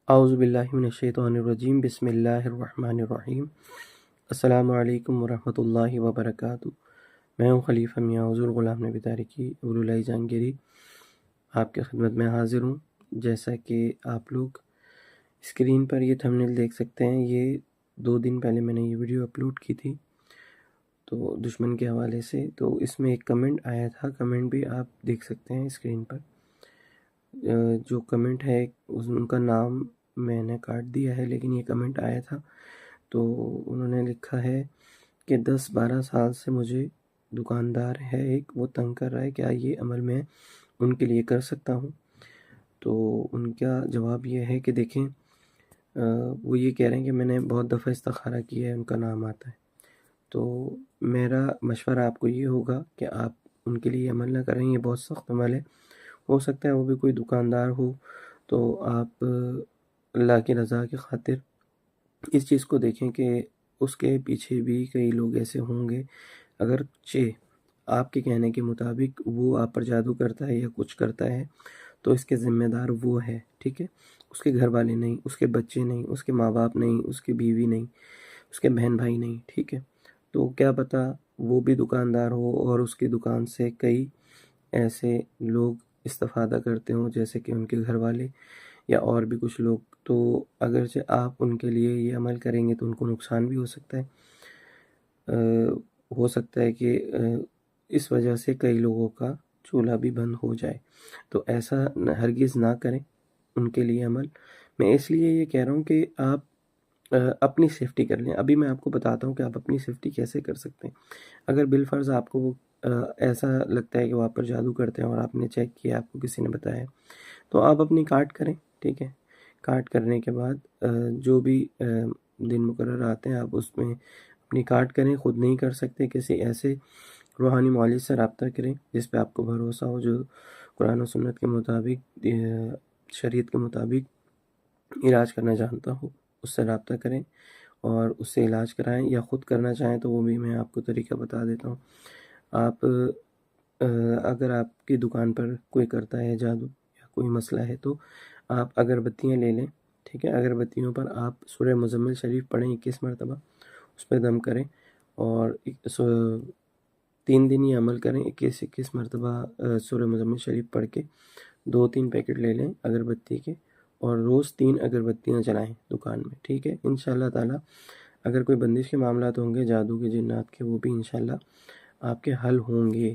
اعوذ باللہ من الشیطان الرجیم، بسم اللہ الرحمن الرحیم۔ السلام علیکم ورحمۃ اللہ وبرکاتہ۔ میں ہوں خلیفہ میاں حضور غلام نبی تارکی ابوالعلا جہانگیری، آپ کی خدمت میں حاضر ہوں۔ جیسا کہ آپ لوگ اسکرین پر یہ تھمبنیل دیکھ سکتے ہیں، یہ 2 دن پہلے میں نے یہ ویڈیو اپلوڈ کی تھی تو دشمن کے حوالے سے، تو اس میں ایک کمنٹ آیا تھا، کمنٹ بھی آپ دیکھ سکتے ہیں اسکرین پر۔ جو کمنٹ ہے ان کا نام میں نے کاٹ دیا ہے، لیکن یہ کمنٹ آیا تھا تو انہوں نے لکھا ہے کہ 10-12 سال سے مجھے دکاندار ہے ایک، وہ تنگ کر رہا ہے، کیا یہ عمل میں ان کے لیے کر سکتا ہوں؟ تو ان کا جواب یہ ہے کہ دیکھیں، وہ یہ کہہ رہے ہیں کہ میں نے بہت دفعہ استخارہ کیا ہے، ان کا نام آتا ہے، تو میرا مشورہ آپ کو یہ ہوگا کہ آپ ان کے لیے عمل نہ کریں، یہ بہت سخت عمل ہے۔ ہو سکتا ہے وہ بھی کوئی دکاندار ہو، تو آپ اللہ کی رضا کی خاطر اس چیز کو دیکھیں کہ اس کے پیچھے بھی کئی لوگ ایسے ہوں گے، اگرچہ آپ کے کہنے کے مطابق وہ آپ پر جادو کرتا ہے یا کچھ کرتا ہے تو اس کے ذمہ دار وہ ہے، ٹھیک ہے؟ اس کے گھر والے نہیں، اس کے بچے نہیں، اس کے ماں باپ نہیں، اس کی بیوی نہیں، اس کے بہن بھائی نہیں، ٹھیک ہے؟ تو کیا پتہ وہ بھی دکاندار ہو اور اس کی دکان سے کئی ایسے لوگ استفادہ کرتے ہوں، جیسے کہ ان کے گھر والے یا اور بھی کچھ لوگ۔ تو اگرچہ آپ ان کے لیے یہ عمل کریں گے تو ان کو نقصان بھی ہو سکتا ہے، ہو سکتا ہے کہ اس وجہ سے کئی لوگوں کا چولہا بھی بند ہو جائے، تو ایسا ہرگز نہ کریں ان کے لیے عمل۔ میں اس لیے یہ کہہ رہا ہوں کہ آپ اپنی سیفٹی کر لیں۔ ابھی میں آپ کو بتاتا ہوں کہ آپ اپنی سیفٹی کیسے کر سکتے ہیں۔ اگر بالفرض آپ کو ایسا لگتا ہے کہ وہ آپ پر جادو کرتے ہیں اور آپ نے چیک کیا، آپ کو کسی نے بتایا، تو آپ اپنی کارٹ کریں، ٹھیک ہے؟ کارٹ کرنے کے بعد جو بھی دن مقرر آتے ہیں آپ اس میں اپنی کارٹ کریں۔ خود نہیں کر سکتے، کسی ایسے روحانی معالج سے رابطہ کریں جس پہ آپ کو بھروسہ ہو، جو قرآن و سنت کے مطابق، شریعت کے مطابق علاج کرنا جانتا ہو، اس سے رابطہ کریں اور اس سے علاج کرائیں، یا خود کرنا چاہیں تو وہ بھی میں آپ کو طریقہ بتا دیتا ہوں۔ آپ اگر آپ کی دکان پر کوئی کرتا ہے جادو یا کوئی مسئلہ ہے تو آپ اگربتیاں لے لیں، ٹھیک ہے؟ اگربتیوں پر آپ سورہ مزمل شریف پڑھیں 21 مرتبہ، اس پہ دم کریں اور 3 دن یہ عمل کریں، 21 مرتبہ سورہ مزمل شریف پڑھ کے 2-3 پیکٹ لے لیں اگربتی کے، اور روز 3 اگربتیاں جلائیں دکان میں، ٹھیک ہے؟ انشاءاللہ تعالیٰ اگر کوئی بندش کے معاملات ہوں گے، جادو کے، جنات کے، وہ بھی انشاءاللہ آپ کے حل ہوں گے۔